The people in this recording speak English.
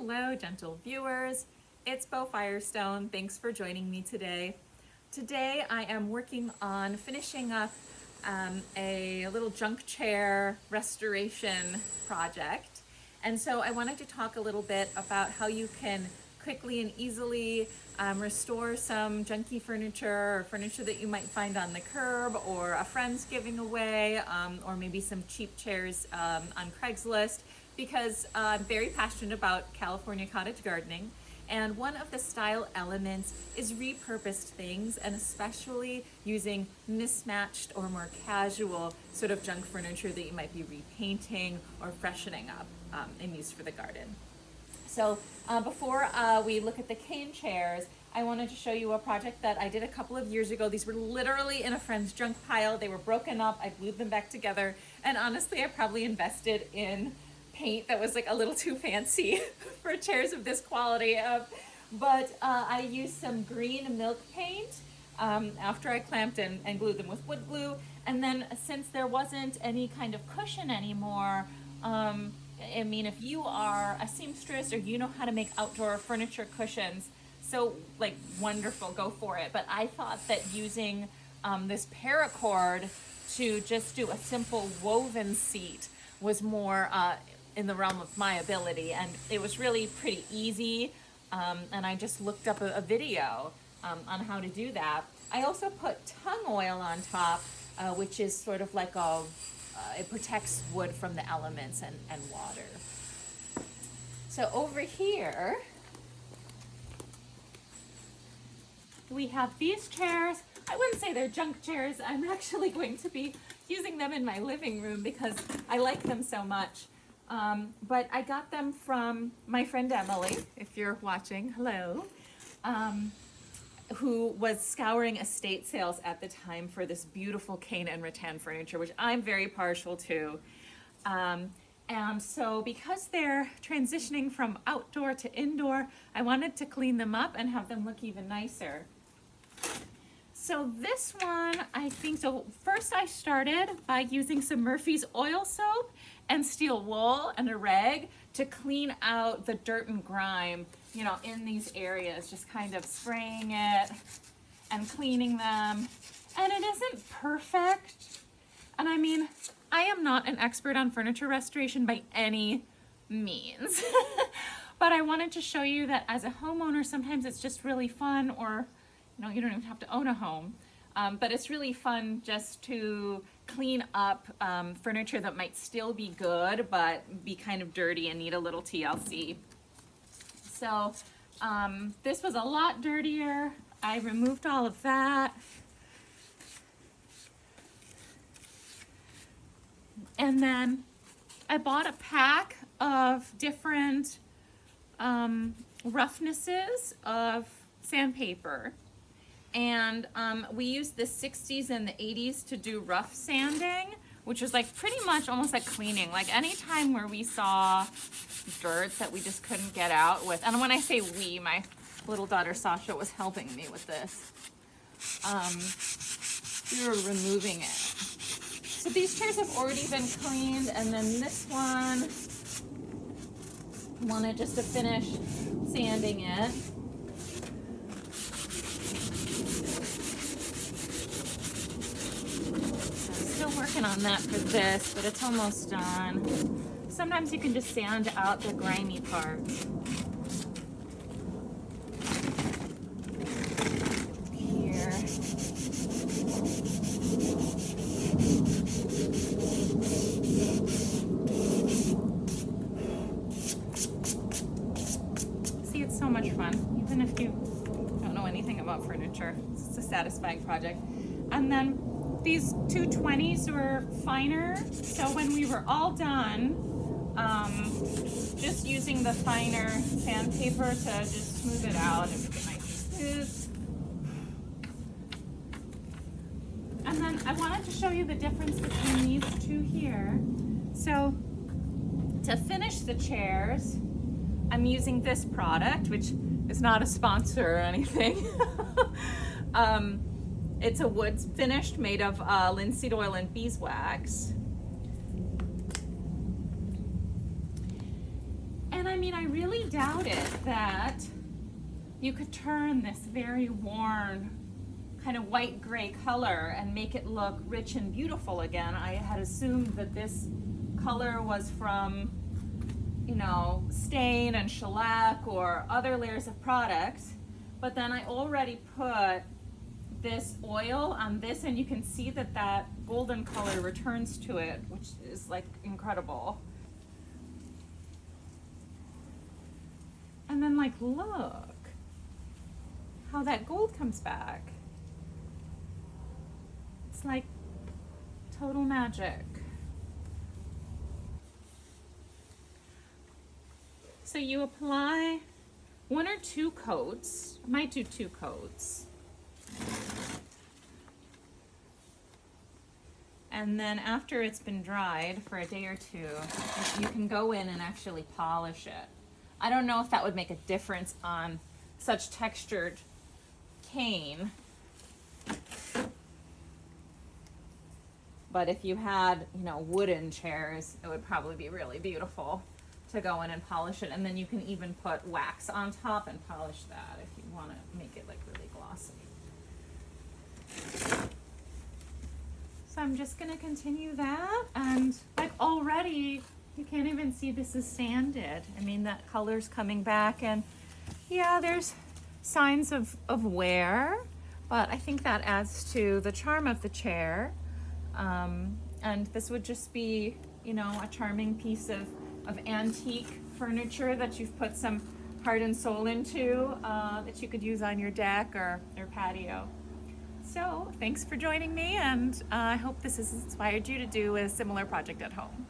Hello, gentle viewers. It's Bo Firestone. Thanks for joining me today. Today I am working on finishing up a little junk chair restoration project. And so I wanted to talk a little bit about how you can quickly and easily restore some junky furniture or furniture that you might find on the curb or a friend's giving away, or maybe some cheap chairs on Craigslist, because I'm very passionate about California cottage gardening. And one of the style elements is repurposed things, and especially using mismatched or more casual sort of junk furniture that you might be repainting or freshening up and used for the garden. So before we look at the cane chairs, I wanted to show you a project that I did a couple of years ago. These were literally in a friend's junk pile. They were broken up. I glued them back together. And honestly, I probably invested in paint that was like a little too fancy for chairs of this quality. But I used some green milk paint after I clamped and glued them with wood glue. And then since there wasn't any kind of cushion anymore, I mean, if you are a seamstress or you know how to make outdoor furniture cushions, so like wonderful, go for it. But I thought that using this paracord to just do a simple woven seat was more in the realm of my ability, and it was really pretty easy. And I just looked up a video on how to do that. I also put tung oil on top, which is sort of like it protects wood from the elements and water. So over here, we have these chairs. I wouldn't say they're junk chairs. I'm actually going to be using them in my living room because I like them so much. But I got them from my friend Emily, if you're watching, hello, who was scouring estate sales at the time for this beautiful cane and rattan furniture, which I'm very partial to. And so because they're transitioning from outdoor to indoor, I wanted to clean them up and have them look even nicer. So this one, I think, so first I started by using some Murphy's oil soap and steel wool and a rag to clean out the dirt and grime, you know, in these areas, just kind of spraying it and cleaning them. And it isn't perfect. And I mean, I am not an expert on furniture restoration by any means, but I wanted to show you that as a homeowner, sometimes it's just really fun, or, you know, you don't even have to own a home, but it's really fun just to clean up furniture that might still be good, but be kind of dirty and need a little TLC. So this was a lot dirtier. I removed all of that. And then I bought a pack of different roughnesses of sandpaper. And we used the 60s and the 80s to do rough sanding, which was like pretty much almost like cleaning. Like any time where we saw dirt that we just couldn't get out with, and when I say we, my little daughter Sasha was helping me with this. We were removing it. So these chairs have already been cleaned, and then this one, I wanted just to finish sanding it. Still working on that for this, but it's almost done. Sometimes you can just sand out the grimy parts. Here. See, it's so much fun, even if you don't know anything about furniture. It's a satisfying project. And then these 220s were finer, so when we were all done, just using the finer sandpaper to just smooth it out and make it nice and smooth. And then I wanted to show you the difference between these two here. So to finish the chairs, I'm using this product, which is not a sponsor or anything. It's a wood finish made of linseed oil and beeswax. And I'm mean, I really doubted that you could turn this very worn kind of white gray color and make it look rich and beautiful again. I had assumed that this color was from, you know, stain and shellac or other layers of product, but then I already put this oil on this, and you can see that that golden color returns to it, which is like incredible. And then like, look how that gold comes back. It's like total magic. So you apply 1 or 2 coats. I might do 2 coats. And then after it's been dried for a day or 2, you can go in and actually polish it. I don't know if that would make a difference on such textured cane, but if you had, you know, wooden chairs, it would probably be really beautiful to go in and polish it. And then you can even put wax on top and polish that if you want to make it like really glossy. So I'm just going to continue that, and like already you can't even see this is sanded. I mean, that color's coming back, and yeah, there's signs of wear, but I think that adds to the charm of the chair. And this would just be, you know, a charming piece of antique furniture that you've put some heart and soul into, that you could use on your deck or patio. So thanks for joining me, and I hope this has inspired you to do a similar project at home.